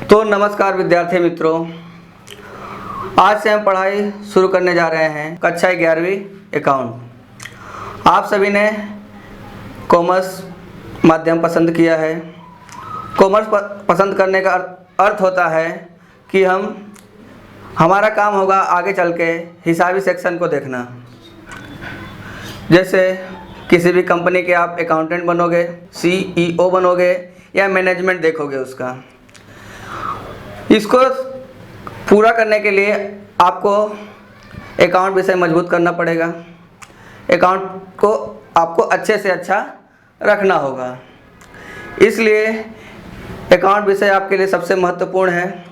तो नमस्कार विद्यार्थी मित्रों, आज से हम पढ़ाई शुरू करने जा रहे हैं कक्षा 11वीं अकाउंट। आप सभी ने कॉमर्स माध्यम पसंद किया है। कॉमर्स पसंद करने का अर्थ होता है कि हमारा काम होगा आगे चल के हिसाबी सेक्शन को देखना। जैसे किसी भी कंपनी के आप अकाउंटेंट बनोगे, CEO बनोगे या मैनेजमेंट देखोगे उसका। इसको पूरा करने के लिए आपको अकाउंट विषय मजबूत करना पड़ेगा। अकाउंट को आपको अच्छे से अच्छा रखना होगा, इसलिए अकाउंट विषय आपके लिए सबसे महत्वपूर्ण है।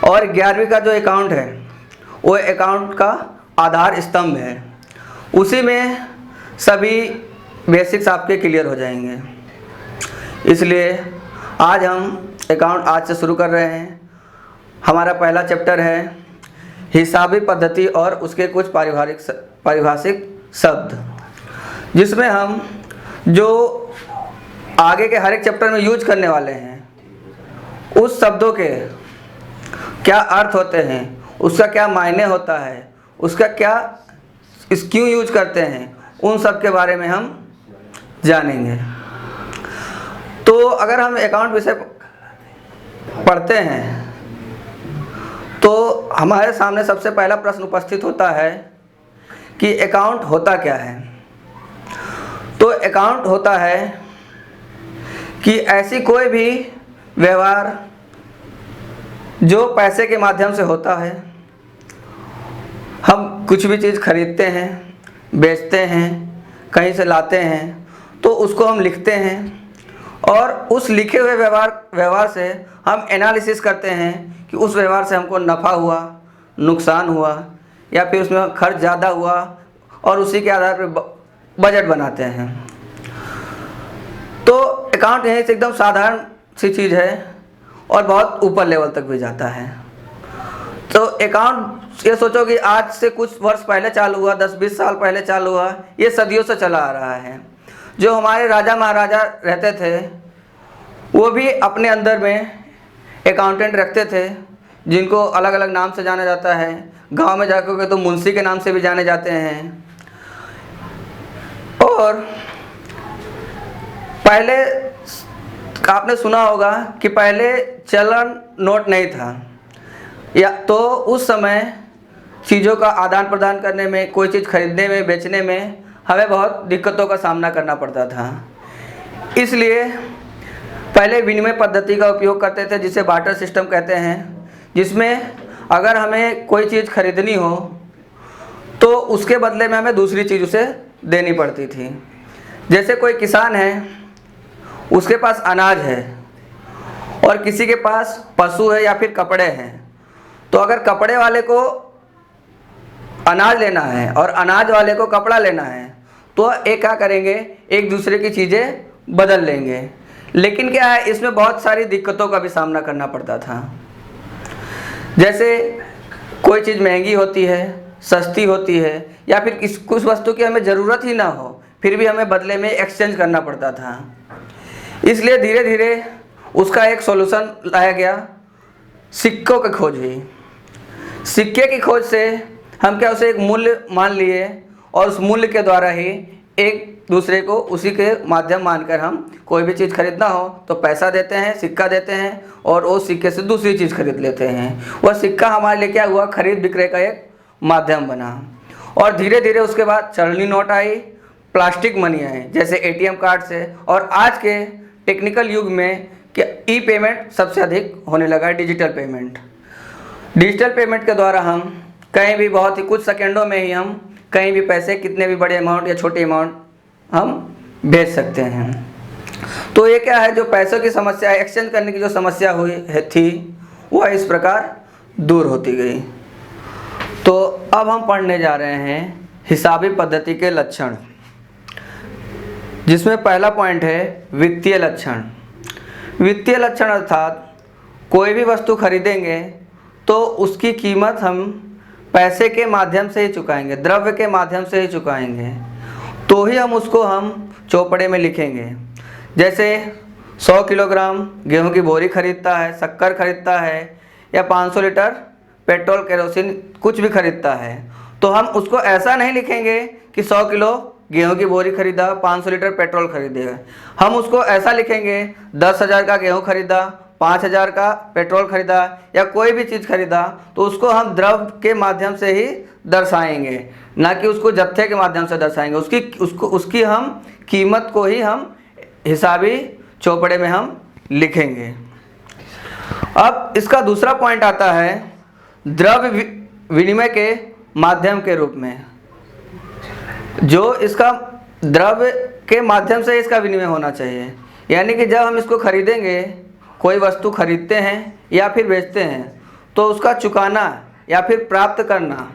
और 11वीं का जो अकाउंट है वो अकाउंट का आधार स्तंभ है। उसी में सभी बेसिक्स आपके क्लियर हो जाएंगे। इसलिए आज हम अकाउंट आज से शुरू कर रहे हैं। हमारा पहला चैप्टर है हिसाबी पद्धति और उसके कुछ पारिभाषिक शब्द, जिसमें हम जो आगे के हर एक चैप्टर में यूज करने वाले हैं उस शब्दों के क्या अर्थ होते हैं, उसका क्या मायने होता है, उसका क्या क्यों यूज करते हैं, उन सब के बारे में हम जानेंगे। तो अगर हम अकाउंट विषय पढ़ते हैं तो हमारे सामने सबसे पहला प्रश्न उपस्थित होता है कि अकाउंट होता क्या है। तो अकाउंट होता है कि ऐसी कोई भी व्यवहार जो पैसे के माध्यम से होता है। हम कुछ भी चीज़ खरीदते हैं, बेचते हैं, कहीं से लाते हैं, तो उसको हम लिखते हैं और उस लिखे हुए व्यवहार से हम एनालिसिस करते हैं कि उस व्यवहार से हमको नफ़ा हुआ, नुकसान हुआ या फिर उसमें खर्च ज़्यादा हुआ, और उसी के आधार पर बजट बनाते हैं। तो अकाउंट यहीं से एकदम साधारण सी चीज़ है और बहुत ऊपर लेवल तक भी जाता है। तो अकाउंट ये सोचो कि आज से कुछ वर्ष पहले चालू हुआ, 10-20 साल पहले चालू हुआ, ये सदियों से चला आ रहा है। जो हमारे राजा महाराजा रहते थे वो भी अपने अंदर में अकाउंटेंट रखते थे, जिनको अलग अलग नाम से जाना जाता है। गांव में जाकर के तो मुंशी के नाम से भी जाने जाते हैं। और पहले आपने सुना होगा कि पहले चलन नोट नहीं था, या तो उस समय चीज़ों का आदान प्रदान करने में, कोई चीज़ खरीदने में, बेचने में हमें बहुत दिक्कतों का सामना करना पड़ता था। इसलिए पहले विनिमय पद्धति का उपयोग करते थे, जिसे बार्टर सिस्टम कहते हैं, जिसमें अगर हमें कोई चीज़ खरीदनी हो तो उसके बदले में हमें दूसरी चीज़ उसे देनी पड़ती थी। जैसे कोई किसान है, उसके पास अनाज है और किसी के पास पशु है या फिर कपड़े हैं। तो अगर कपड़े वाले को अनाज लेना है और अनाज वाले को कपड़ा लेना है तो एक क्या करेंगे, एक दूसरे की चीज़ें बदल लेंगे। लेकिन क्या है, इसमें बहुत सारी दिक्कतों का भी सामना करना पड़ता था। जैसे कोई चीज़ महंगी होती है, सस्ती होती है, या फिर कुछ वस्तु की हमें ज़रूरत ही ना हो, फिर भी हमें बदले में एक्सचेंज करना पड़ता था। इसलिए धीरे धीरे उसका एक सॉल्यूशन लाया गया, सिक्कों की खोज हुई। सिक्के की खोज से हम क्या उसे एक मूल्य मान लिए और उस मूल्य के द्वारा ही एक दूसरे को उसी के माध्यम मानकर हम कोई भी चीज़ खरीदना हो तो पैसा देते हैं, सिक्का देते हैं, और वो सिक्के से दूसरी चीज़ खरीद लेते हैं। वह सिक्का हमारे लिए क्या हुआ, खरीद बिक्री का एक माध्यम बना। और धीरे धीरे उसके बाद चलनी नोट आई, प्लास्टिक मनी आए, जैसे ATM कार्ड से, और आज के टेक्निकल युग में क्या ई-पेमेंट सबसे अधिक होने लगा है, डिजिटल पेमेंट। डिजिटल पेमेंट के द्वारा हम कहीं भी बहुत ही कुछ सेकेंडों में ही हम कहीं भी पैसे, कितने भी बड़े अमाउंट या छोटे अमाउंट हम भेज सकते हैं। तो ये क्या है, जो पैसों की समस्या, एक्सचेंज करने की जो समस्या थी वह इस प्रकार दूर होती गई। तो अब हम पढ़ने जा रहे हैं हिसाबी पद्धति के लक्षण, जिसमें पहला पॉइंट है वित्तीय लक्षण। वित्तीय लक्षण अर्थात कोई भी वस्तु खरीदेंगे तो उसकी कीमत हम पैसे के माध्यम से ही चुकाएंगे, द्रव्य के माध्यम से ही चुकाएंगे, तो ही हम उसको चौपड़े में लिखेंगे। जैसे 100 किलोग्राम गेहूं की बोरी खरीदता है, शक्कर खरीदता है या 500 लीटर पेट्रोल केरोसिन कुछ भी खरीदता है, तो हम उसको ऐसा नहीं लिखेंगे कि 100 किलो गेहूं की बोरी खरीदा, 500 लीटर पेट्रोल खरीदेगा। हम उसको ऐसा लिखेंगे 10,000 का गेहूं खरीदा, 5,000 का पेट्रोल खरीदा या कोई भी चीज़ खरीदा, तो उसको हम द्रव्य के माध्यम से ही दर्शाएंगे, ना कि उसको जत्थे के माध्यम से दर्शाएंगे। उसकी हम कीमत को ही हम हिसाबी चौपड़े में हम लिखेंगे। अब इसका दूसरा पॉइंट आता है द्रव्य विनिमय के माध्यम के रूप में। जो इसका द्रव्य के माध्यम से इसका विनिमय होना चाहिए, यानी कि जब हम इसको खरीदेंगे, कोई वस्तु खरीदते हैं या फिर बेचते हैं, तो उसका चुकाना या फिर प्राप्त करना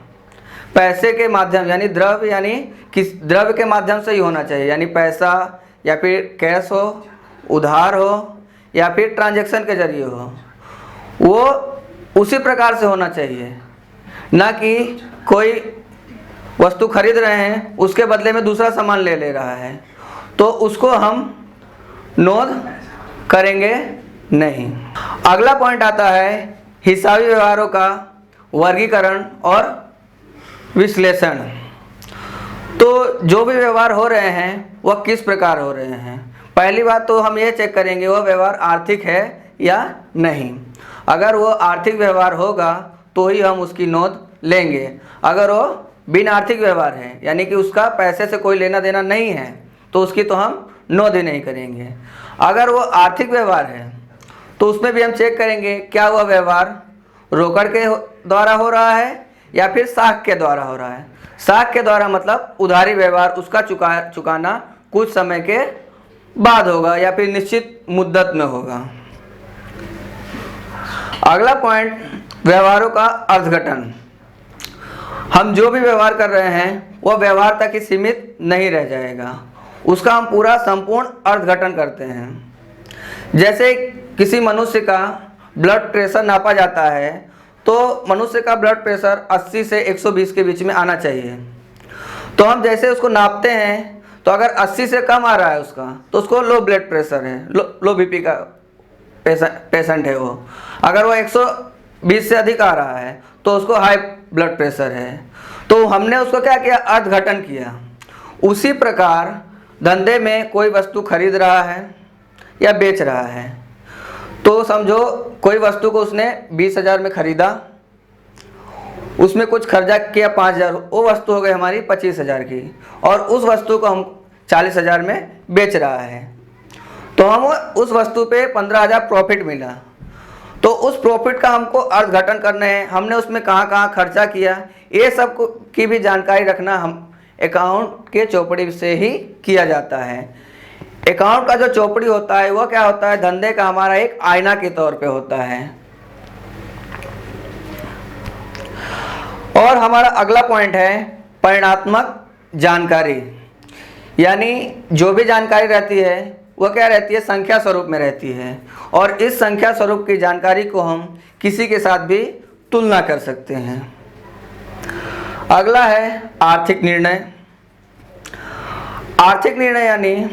पैसे के माध्यम यानी द्रव्य यानी किस द्रव्य के माध्यम से ही होना चाहिए, यानी पैसा या फिर कैश हो, उधार हो या फिर ट्रांजैक्शन के जरिए हो, वो उसी प्रकार से होना चाहिए, ना कि कोई वस्तु खरीद रहे हैं उसके बदले में दूसरा सामान ले रहा है, तो उसको हम नोट करेंगे नहीं। अगला पॉइंट आता है हिसाबी व्यवहारों का वर्गीकरण और विश्लेषण। तो जो भी व्यवहार हो रहे हैं वह किस प्रकार हो रहे हैं। पहली बात तो हम ये चेक करेंगे वह व्यवहार आर्थिक है या नहीं। अगर वो आर्थिक व्यवहार होगा तो ही हम उसकी नोट लेंगे। अगर वो बिन आर्थिक व्यवहार है, यानी कि उसका पैसे से कोई लेना देना नहीं है, तो उसकी तो हम नोट ही नहीं करेंगे। अगर वो आर्थिक व्यवहार है तो उसमें भी हम चेक करेंगे क्या वह व्यवहार रोकड़ के द्वारा हो रहा है या फिर साख के द्वारा हो रहा है। साख के द्वारा मतलब उधारी व्यवहार, उसका चुकाना कुछ समय के बाद होगा या फिर निश्चित मुद्दत में होगा। अगला पॉइंट व्यवहारों का अर्थघटन। हम जो भी व्यवहार कर रहे हैं वह व्यवहार तक ही सीमित नहीं रह जाएगा, उसका हम पूरा संपूर्ण अर्थघटन करते हैं। जैसे किसी मनुष्य का ब्लड प्रेशर नापा जाता है, तो मनुष्य का ब्लड प्रेशर 80 से 120 के बीच में आना चाहिए। तो हम जैसे उसको नापते हैं, तो अगर 80 से कम आ रहा है उसका, तो उसको लो ब्लड प्रेशर है, लो बीपी का पेशेंट है वो। अगर वो 120 से अधिक आ रहा है तो उसको हाई ब्लड प्रेशर है। तो हमने उसको क्या किया, अर्थघटन किया। उसी प्रकार धंधे में कोई वस्तु खरीद रहा है या बेच रहा है, तो समझो कोई वस्तु को उसने 20,000 में खरीदा, उसमें कुछ खर्चा किया 5,000, वो वस्तु हो गई हमारी 25,000 की, और उस वस्तु को हम 40,000 में बेच रहा है, तो हम उस वस्तु पे 15,000 प्रॉफिट मिला। तो उस प्रॉफिट का हमको अर्थघटन करना है, हमने उसमें कहाँ कहाँ खर्चा किया, ये सब की भी जानकारी रखना हम अकाउंट के चौपड़ी से ही किया जाता है। अकाउंट का जो चौपड़ी होता है वह क्या होता है, धंधे का हमारा एक आईना के तौर पे होता है। और हमारा अगला पॉइंट है परिणात्मक जानकारी, यानी जो भी जानकारी रहती है वह क्या रहती है, संख्या स्वरूप में रहती है, और इस संख्या स्वरूप की जानकारी को हम किसी के साथ भी तुलना कर सकते हैं। अगला है आर्थिक निर्णय। आर्थिक निर्णय यानी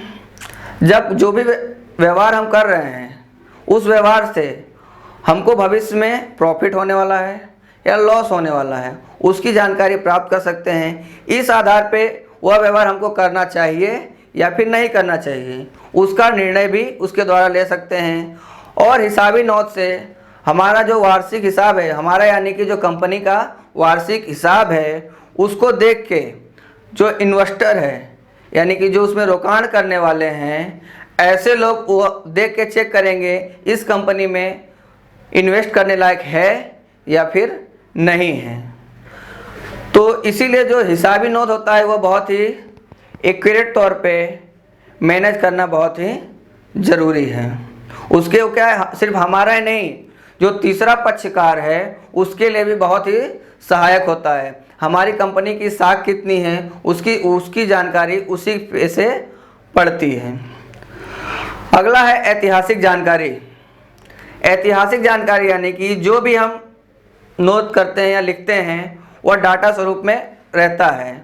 जब जो भी व्यवहार हम कर रहे हैं उस व्यवहार से हमको भविष्य में प्रॉफिट होने वाला है या लॉस होने वाला है, उसकी जानकारी प्राप्त कर सकते हैं। इस आधार पे वह व्यवहार हमको करना चाहिए या फिर नहीं करना चाहिए, उसका निर्णय भी उसके द्वारा ले सकते हैं। और हिसाबी नोट से हमारा जो वार्षिक हिसाब है, हमारा यानी कि जो कंपनी का वार्षिक हिसाब है, उसको देख के जो इन्वेस्टर है यानी कि जो उसमें रोकाण करने वाले हैं, ऐसे लोग वो देख के चेक करेंगे इस कंपनी में इन्वेस्ट करने लायक है या फिर नहीं है। तो इसीलिए जो हिसाबी नोट होता है वह बहुत ही एक्यूरेट तौर पे मैनेज करना बहुत ही ज़रूरी है। उसके क्या है, सिर्फ हमारा ही नहीं, जो तीसरा पक्षकार है उसके लिए भी बहुत ही सहायक होता है। हमारी कंपनी की साख कितनी है उसकी जानकारी उसी पे से पड़ती है। अगला है ऐतिहासिक जानकारी। ऐतिहासिक जानकारी यानी कि जो भी हम नोट करते हैं या लिखते हैं वह डाटा स्वरूप में रहता है,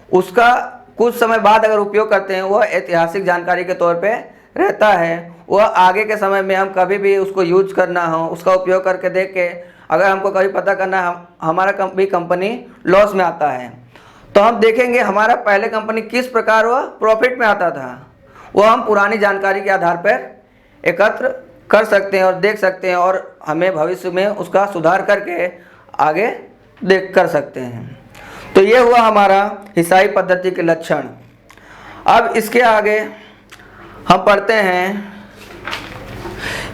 उसका कुछ समय बाद अगर उपयोग करते हैं वह ऐतिहासिक जानकारी के तौर पे रहता है वह आगे के समय में हम कभी भी उसको यूज करना हो, उसका उपयोग करके देख के अगर हमको कभी पता करना है हमारा कंपनी लॉस में आता है तो हम देखेंगे हमारा पहले कंपनी किस प्रकार वह प्रॉफिट में आता था, वह हम पुरानी जानकारी के आधार पर एकत्र कर सकते हैं और देख सकते हैं और हमें भविष्य में उसका सुधार करके आगे देख कर सकते हैं। तो ये हुआ हमारा हिसाबी पद्धति के लक्षण। अब इसके आगे हम पढ़ते हैं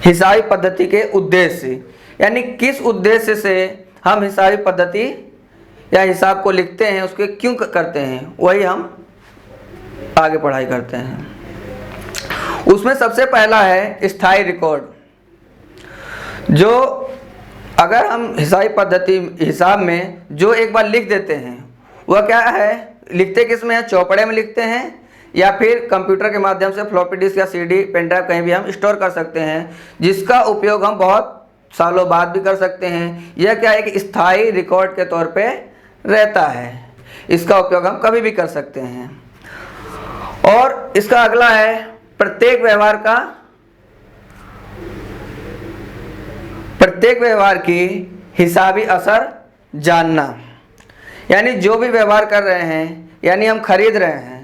हिसाबी पद्धति के उद्देश्य, यानी किस उद्देश्य से हम हिसाबी पद्धति या हिसाब को लिखते हैं, उसके क्यों करते हैं, वही हम आगे पढ़ाई करते हैं। उसमें सबसे पहला है स्थायी रिकॉर्ड। जो अगर हम हिसाबी पद्धति हिसाब में जो एक बार लिख देते हैं वह क्या है, लिखते किस में है, चौपड़े में लिखते हैं या फिर कंप्यूटर के माध्यम से फ्लॉपी डिस्क या सीडी पेन ड्राइव कहीं भी हम स्टोर कर सकते हैं, जिसका उपयोग हम बहुत सालों बाद भी कर सकते हैं। यह क्या है कि स्थायी रिकॉर्ड के तौर पे रहता है, इसका उपयोग हम कभी भी कर सकते हैं। और इसका अगला है प्रत्येक व्यवहार की हिसाबी असर जानना, यानी जो भी व्यवहार कर रहे हैं, यानी हम खरीद रहे हैं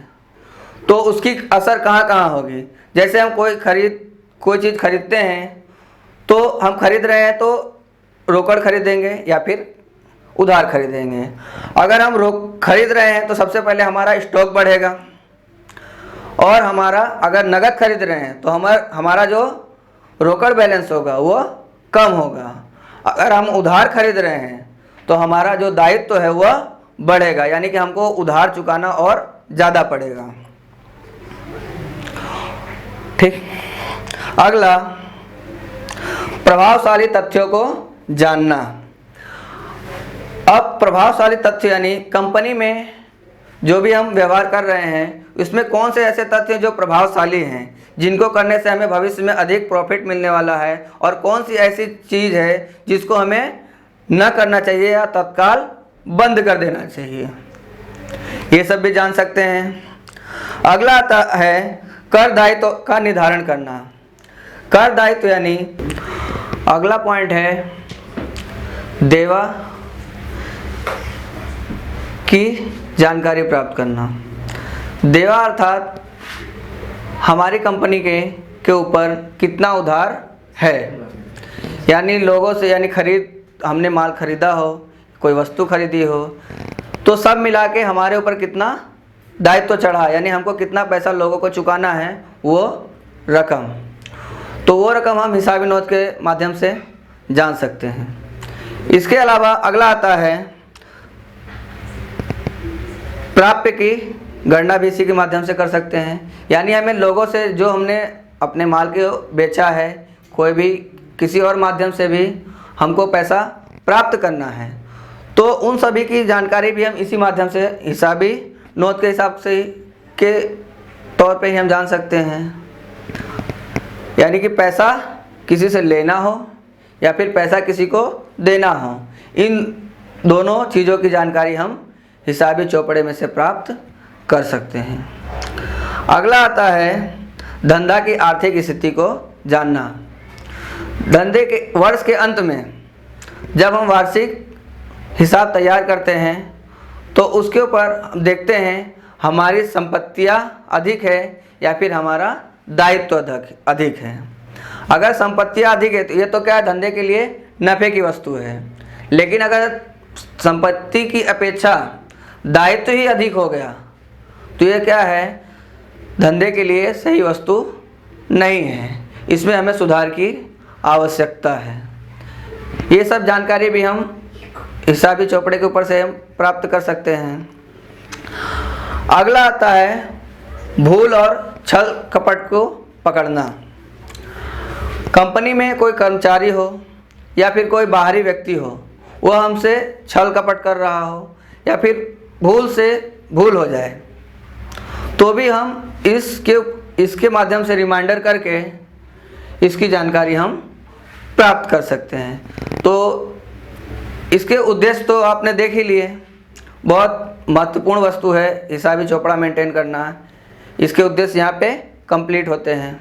तो उसकी असर कहाँ कहाँ होगी। जैसे हम कोई चीज़ खरीदते हैं तो हम खरीद रहे हैं तो रोकड़ खरीदेंगे या फिर उधार खरीदेंगे। अगर हम खरीद रहे हैं तो सबसे पहले हमारा स्टॉक बढ़ेगा और हमारा अगर नगद खरीद रहे हैं तो हमारा जो रोकड़ बैलेंस होगा वो कम होगा। अगर हम उधार खरीद रहे हैं तो हमारा जो दायित्व है वह बढ़ेगा, यानी कि हमको उधार चुकाना और ज़्यादा पड़ेगा। ठीक। अगला प्रभावशाली तथ्यों को जानना। अब प्रभावशाली तथ्य यानी कंपनी में जो भी हम व्यवहार कर रहे हैं उसमें कौन से ऐसे तथ्य जो प्रभावशाली हैं, जिनको करने से हमें भविष्य में अधिक प्रॉफिट मिलने वाला है, और कौन सी ऐसी चीज़ है जिसको हमें न करना चाहिए या तत्काल बंद कर देना चाहिए, ये सब भी जान सकते हैं। अगला आता है कर दायित्व का निर्धारण करना। कर दायित्व यानी अगला पॉइंट है देवा की जानकारी प्राप्त करना। देवा अर्थात हमारी कंपनी के ऊपर कितना उधार है, यानी लोगों से, यानी हमने माल खरीदा हो, कोई वस्तु खरीदी हो, तो सब मिला के हमारे ऊपर कितना दायित्व चढ़ा, यानी हमको कितना पैसा लोगों को चुकाना है वो रकम। तो वो रकम हम हिसाबी नोट के माध्यम से जान सकते हैं। इसके अलावा अगला आता है प्राप्य की गणना भी इसी के माध्यम से कर सकते हैं, यानी हमें लोगों से जो हमने अपने माल को बेचा है, कोई भी किसी और माध्यम से भी हमको पैसा प्राप्त करना है, तो उन सभी की जानकारी भी हम इसी माध्यम से हिसाबी नोट के हिसाब से के तौर पे ही हम जान सकते हैं। यानी कि पैसा किसी से लेना हो या फिर पैसा किसी को देना हो, इन दोनों चीज़ों की जानकारी हम हिसाबी चौपड़े में से प्राप्त कर सकते हैं। अगला आता है धंधा की आर्थिक स्थिति को जानना। धंधे के वर्ष के अंत में जब हम वार्षिक हिसाब तैयार करते हैं तो उसके ऊपर देखते हैं हमारी संपत्तियां अधिक है या फिर हमारा दायित्व अधिक है। अगर संपत्तियां अधिक है तो ये तो क्या है, धंधे के लिए नफ़े की वस्तु है, लेकिन अगर संपत्ति की अपेक्षा दायित्व ही अधिक हो गया तो ये क्या है, धंधे के लिए सही वस्तु नहीं है, इसमें हमें सुधार की आवश्यकता है। ये सब जानकारी भी हम हिसाबी चौपड़े के ऊपर से हम प्राप्त कर सकते हैं। अगला आता है भूल और छल कपट को पकड़ना। कंपनी में कोई कर्मचारी हो या फिर कोई बाहरी व्यक्ति हो, वह हमसे छल कपट कर रहा हो या फिर भूल हो जाए, तो भी हम इसके माध्यम से रिमाइंडर करके इसकी जानकारी हम प्राप्त कर सकते हैं। तो इसके उद्देश्य तो आपने देख ही लिए, बहुत महत्वपूर्ण वस्तु है हिसाबी चौपड़ा मेंटेन करना, इसके उद्देश्य यहाँ पे कंप्लीट होते हैं।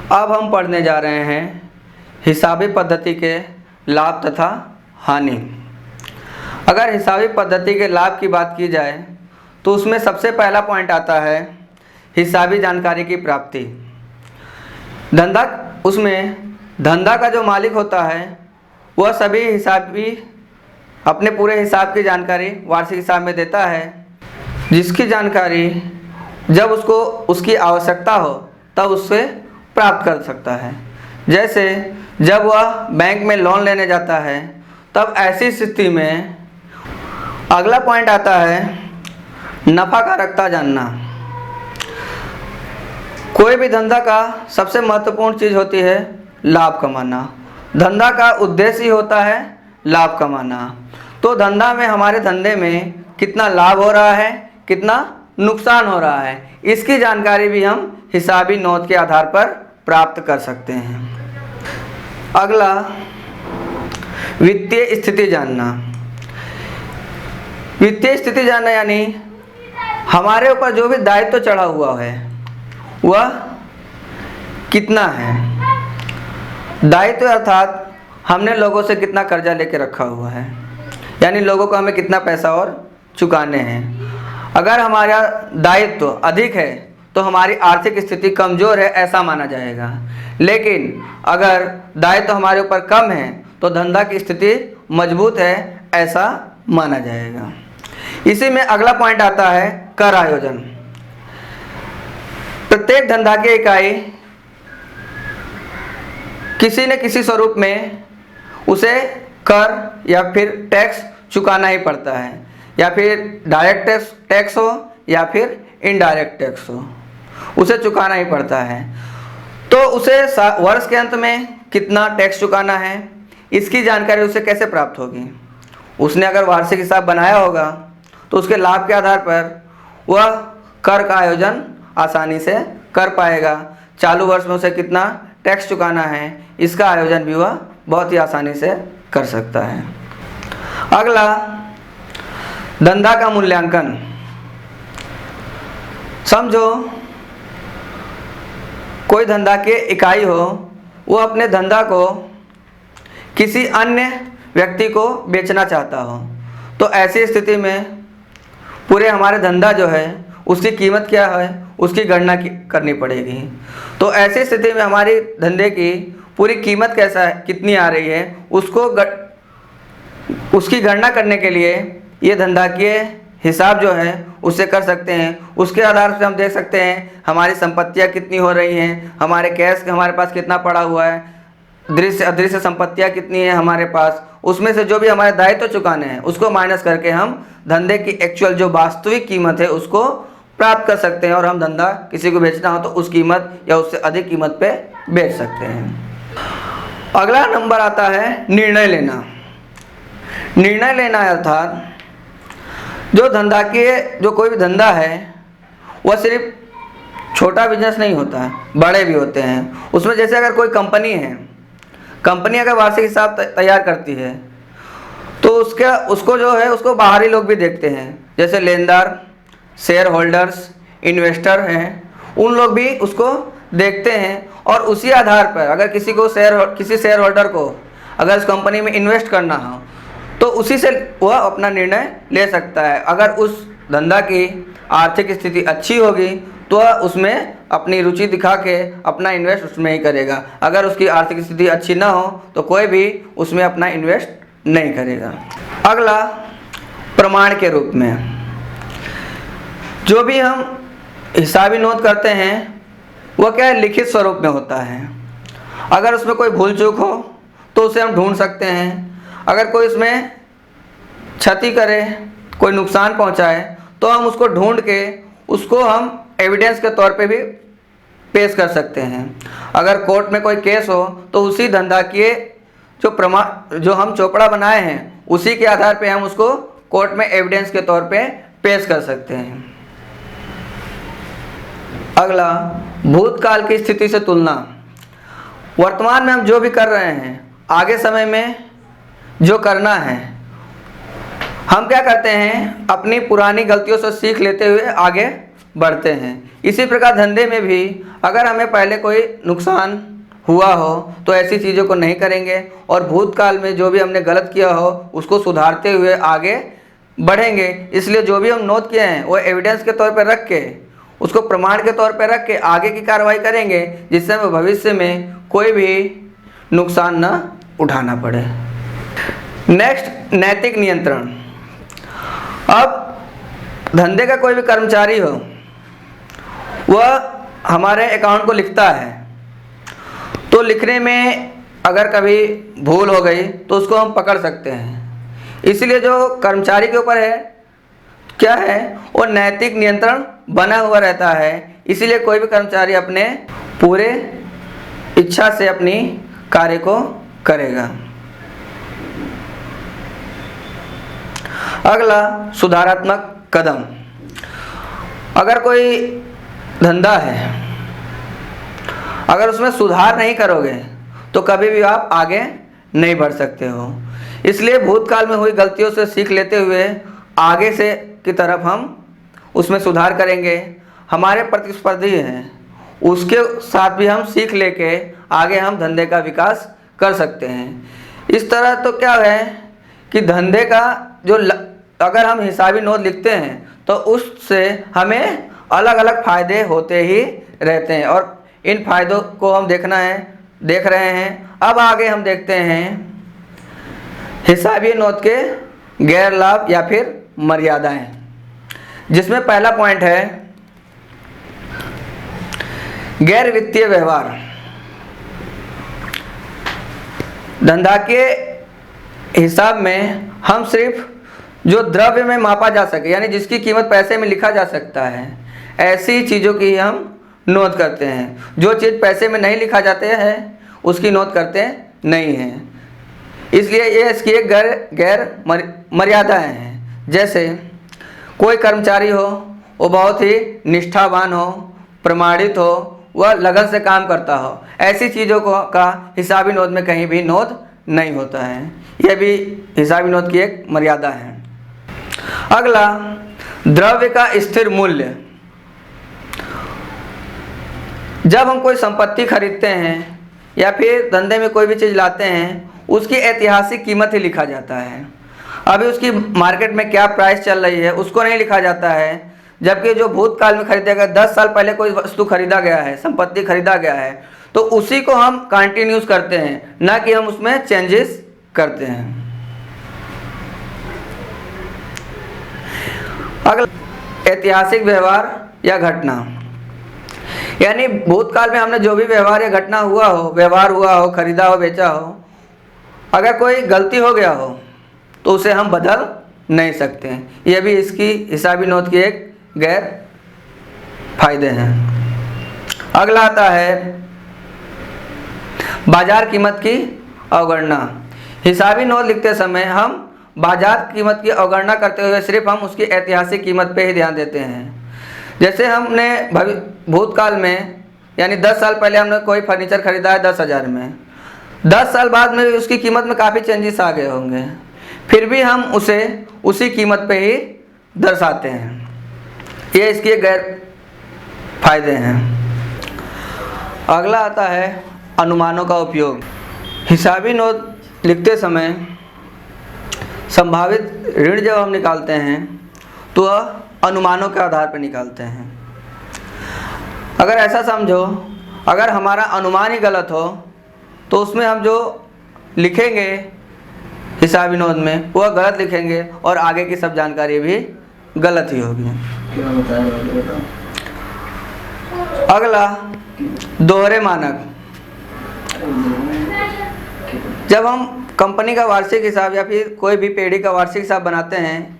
अब हम पढ़ने जा रहे हैं हिसाबी पद्धति के लाभ तथा हानि। अगर हिसाबी पद्धति के लाभ की बात की जाए तो उसमें सबसे पहला पॉइंट आता है हिसाबी जानकारी की प्राप्ति। धंधा का जो मालिक होता है वह सभी हिसाबी अपने पूरे हिसाब की जानकारी वार्षिक हिसाब में देता है, जिसकी जानकारी जब उसको उसकी आवश्यकता हो तब उससे प्राप्त कर सकता है। जैसे जब वह बैंक में लोन लेने जाता है तब ऐसी स्थिति में अगला पॉइंट आता है नफाकारकता जानना। कोई भी धंधा का सबसे महत्वपूर्ण चीज़ होती है लाभ कमाना। धंधा का उद्देश्य ही होता है लाभ कमाना। तो धंधा में हमारे धंधे में कितना लाभ हो रहा है, कितना नुकसान हो रहा है, इसकी जानकारी भी हम हिसाबी नोट के आधार पर प्राप्त कर सकते हैं। अगला वित्तीय स्थिति जानना। वित्तीय स्थिति जानना यानी हमारे ऊपर जो भी दायित्व चढ़ा हुआ है वह कितना है। दायित्व अर्थात हमने लोगों से कितना कर्जा लेके रखा हुआ है, यानी लोगों को हमें कितना पैसा और चुकाने हैं। अगर हमारा दायित्व अधिक है तो हमारी आर्थिक स्थिति कमज़ोर है ऐसा माना जाएगा, लेकिन अगर दायित्व हमारे ऊपर कम है तो धंधा की स्थिति मजबूत है ऐसा माना जाएगा। इसी में अगला पॉइंट आता है कर आयोजन। प्रत्येक धंधा की इकाई किसी न किसी स्वरूप में उसे कर या फिर टैक्स चुकाना ही पड़ता है, या फिर डायरेक्ट टैक्स हो या फिर इनडायरेक्ट टैक्स हो, उसे चुकाना ही पड़ता है। तो उसे वर्ष के अंत में कितना टैक्स चुकाना है इसकी जानकारी उसे कैसे प्राप्त होगी। उसने अगर वार्षिक हिसाब बनाया होगा तो उसके लाभ के आधार पर वह कर का आयोजन आसानी से कर पाएगा। चालू वर्ष में उसे कितना टैक्स चुकाना है इसका आयोजन भी वह बहुत ही आसानी से कर सकता है। अगला धंधा का मूल्यांकन। समझो कोई धंधा की इकाई हो, वो अपने धंधा को किसी अन्य व्यक्ति को बेचना चाहता हो, तो ऐसी स्थिति में पूरे हमारे धंधा जो है उसकी कीमत क्या है उसकी गणना करनी पड़ेगी। तो ऐसी स्थिति में हमारी धंधे की पूरी कीमत कैसा है, कितनी आ रही है, उसकी गणना करने के लिए ये धंधाकीय हिसाब जो है उससे कर सकते हैं। उसके आधार से हम देख सकते हैं हमारी संपत्तियां कितनी हो रही हैं, हमारे कैश हमारे पास कितना पड़ा हुआ है, दृश्य अदृश्य संपत्तियां कितनी है हमारे पास, उसमें से जो भी हमारे दायित्व चुकाने हैं उसको माइनस करके हम धंधे की एक्चुअल जो वास्तविक कीमत है उसको प्राप्त कर सकते हैं, और हम धंधा किसी को बेचना हो तो उस कीमत या उससे अधिक कीमत पे बेच सकते हैं। अगला नंबर आता है निर्णय लेना। निर्णय लेना अर्थात जो कोई भी धंधा है वह सिर्फ छोटा बिजनेस नहीं होता है, बड़े भी होते हैं। उसमें जैसे अगर कोई कंपनी है, कंपनी अगर वार्षिक हिसाब तैयार करती है तो उसको जो है उसको बाहरी लोग भी देखते हैं, जैसे लेनदार, शेयर होल्डर्स, इन्वेस्टर हैं, उन लोग भी उसको देखते हैं। और उसी आधार पर अगर किसी शेयर होल्डर को अगर इस कंपनी में इन्वेस्ट करना हो तो उसी से वह अपना निर्णय ले सकता है। अगर उस धंधा की आर्थिक स्थिति अच्छी होगी तो वह उसमें अपनी रुचि दिखा के अपना इन्वेस्ट उसमें ही करेगा। अगर उसकी आर्थिक स्थिति अच्छी ना हो तो कोई भी उसमें अपना इन्वेस्ट नहीं करेगा। अगला प्रमाण के रूप में जो भी हम हिसाबी नोट करते हैं वह क्या है, लिखित स्वरूप में होता है। अगर उसमें कोई भूल चूक हो तो उसे हम ढूंढ सकते हैं। अगर कोई इसमें क्षति करे, कोई नुकसान पहुंचाए तो हम उसको ढूंढ के उसको हम एविडेंस के तौर पे भी पेश कर सकते हैं। अगर कोर्ट में कोई केस हो तो उसी धंधा के जो हम चोपड़ा बनाए हैं उसी के आधार पे हम उसको कोर्ट में एविडेंस के तौर पे पेश कर सकते हैं। अगला भूतकाल की स्थिति से तुलना। वर्तमान में हम जो भी कर रहे हैं आगे समय में जो करना है, हम क्या करते हैं अपनी पुरानी गलतियों से सीख लेते हुए आगे बढ़ते हैं। इसी प्रकार धंधे में भी अगर हमें पहले कोई नुकसान हुआ हो तो ऐसी चीज़ों को नहीं करेंगे और भूतकाल में जो भी हमने गलत किया हो उसको सुधारते हुए आगे बढ़ेंगे। इसलिए जो भी हम नोट किए हैं वो एविडेंस के तौर पर रख के, उसको प्रमाण के तौर पर रख के आगे की कार्रवाई करेंगे, जिससे हमें भविष्य में कोई भी नुकसान न उठाना पड़े। नेक्स्ट, नैतिक नियंत्रण। अब धंधे का कोई भी कर्मचारी हो, वह हमारे अकाउंट को लिखता है, तो लिखने में अगर कभी भूल हो गई तो उसको हम पकड़ सकते हैं। इसलिए जो कर्मचारी के ऊपर है क्या है, वो नैतिक नियंत्रण बना हुआ रहता है। इसीलिए कोई भी कर्मचारी अपने पूरे इच्छा से अपनी कार्य को करेगा। अगला, सुधारात्मक कदम। अगर कोई धंधा है, अगर उसमें सुधार नहीं करोगे तो कभी भी आप आगे नहीं बढ़ सकते हो। इसलिए भूतकाल में हुई गलतियों से सीख लेते हुए आगे से की तरफ हम उसमें सुधार करेंगे। हमारे प्रतिस्पर्धी हैं, उसके साथ भी हम सीख लेके आगे हम धंधे का विकास कर सकते हैं। इस तरह तो क्या है कि धंधे का जो अगर हम हिसाबी नोट लिखते हैं तो उससे हमें अलग अलग फ़ायदे होते ही रहते हैं और इन फायदों को हम देख रहे हैं। अब आगे हम देखते हैं हिसाबी नोट के गैर लाभ या फिर मर्यादाएं, जिसमें पहला पॉइंट है गैर वित्तीय व्यवहार। धंधाकीय हिसाब में हम सिर्फ जो द्रव्य में मापा जा सके, यानी जिसकी कीमत पैसे में लिखा जा सकता है, ऐसी चीज़ों की हम नोट करते हैं। जो चीज़ पैसे में नहीं लिखा जाते हैं उसकी नोट करते नहीं हैं। इसलिए ये इसकी एक गैर मर्यादाएं हैं। जैसे कोई कर्मचारी हो, वो बहुत ही निष्ठावान हो, प्रमाणित हो, वह लगन से काम करता हो, ऐसी चीज़ों को का हिसाबी नोट में कहीं भी नोट नहीं होता है। यह भी हिसाबी नोट की एक मर्यादा है। अगला, द्रव्य का स्थिर मूल्य। जब हम कोई संपत्ति खरीदते हैं या फिर धंधे में कोई भी चीज़ लाते हैं, उसकी ऐतिहासिक कीमत ही लिखा जाता है। अभी उसकी मार्केट में क्या प्राइस चल रही है उसको नहीं लिखा जाता है। जबकि जो भूतकाल में खरीदा गया, 10 साल पहले कोई वस्तु खरीदा गया है, संपत्ति खरीदा गया है, तो उसी को हम कंटिन्यूस करते हैं, ना कि हम उसमें चेंजेस करते हैं। अगला, ऐतिहासिक व्यवहार या घटना। यानी भूतकाल में हमने जो भी व्यवहार या घटना हुआ हो, खरीदा हो, बेचा हो, अगर कोई गलती हो गया हो तो उसे हम बदल नहीं सकते। यह भी इसकी हिसाबी नोट की एक गैर फायदे हैं। अगला आता है बाजार कीमत की अवगणना। हिसाबी नोट लिखते समय हम बाजार कीमत की अवगणना करते हुए सिर्फ हम उसकी ऐतिहासिक कीमत पे ही ध्यान देते हैं। जैसे हमने भूतकाल में, यानी 10 साल पहले हमने कोई फर्नीचर खरीदा है 10,000 में, 10 साल बाद में उसकी कीमत में काफ़ी चेंजेस आ गए होंगे, फिर भी हम उसे उसी कीमत पे ही दर्शाते हैं। ये इसके गैर फायदे हैं। अगला आता है अनुमानों का उपयोग। हिसाबी नोट लिखते समय संभावित ऋण जब हम निकालते हैं तो वह अनुमानों के आधार पर निकालते हैं। अगर ऐसा समझो, अगर हमारा अनुमान ही गलत हो तो उसमें हम जो लिखेंगे हिसाबी नोट में वह गलत लिखेंगे और आगे की सब जानकारी भी गलत ही होगी। अगला, दोहरे मानक। जब हम कंपनी का वार्षिक हिसाब या फिर कोई भी पेढ़ी का वार्षिक हिसाब बनाते हैं,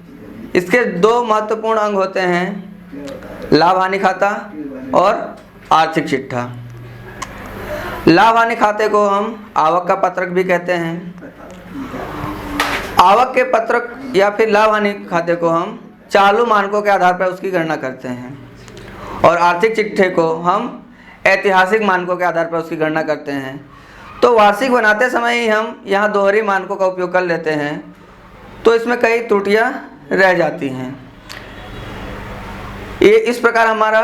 इसके 2 महत्वपूर्ण अंग होते हैं, लाभ हानि खाता और आर्थिक चिट्ठा। लाभ हानि खाते को हम आवक का पत्रक भी कहते हैं। आवक के पत्रक या फिर लाभ हानि खाते को हम चालू मानकों के आधार पर उसकी गणना करते हैं और आर्थिक चिट्ठे को हम ऐतिहासिक मानकों के आधार पर उसकी गणना करते हैं। तो वार्षिक बनाते समय ही हम यहाँ दोहरी मानकों का उपयोग कर लेते हैं, तो इसमें कई त्रुटियाँ रह जाती हैं। ये इस प्रकार हमारा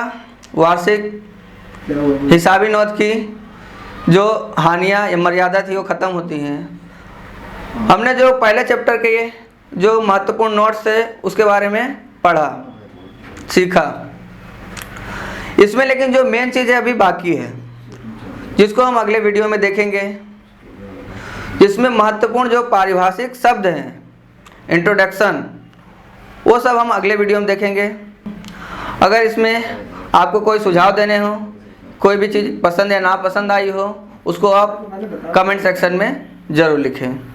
वार्षिक हिसाबी नोट की जो हानियाँ या मर्यादा थी वो ख़त्म होती हैं। हमने जो पहले चैप्टर के जो महत्वपूर्ण नोट्स थे उसके बारे में पढ़ा, सीखा। इसमें लेकिन जो मेन चीज़ है अभी बाकी है, जिसको हम अगले वीडियो में देखेंगे, जिसमें महत्वपूर्ण जो पारिभाषिक शब्द हैं, इंट्रोडक्शन, वो सब हम अगले वीडियो में देखेंगे। अगर इसमें आपको कोई सुझाव देने हो, कोई भी चीज़ पसंद या ना पसंद आई हो, उसको आप कमेंट सेक्शन में ज़रूर लिखें।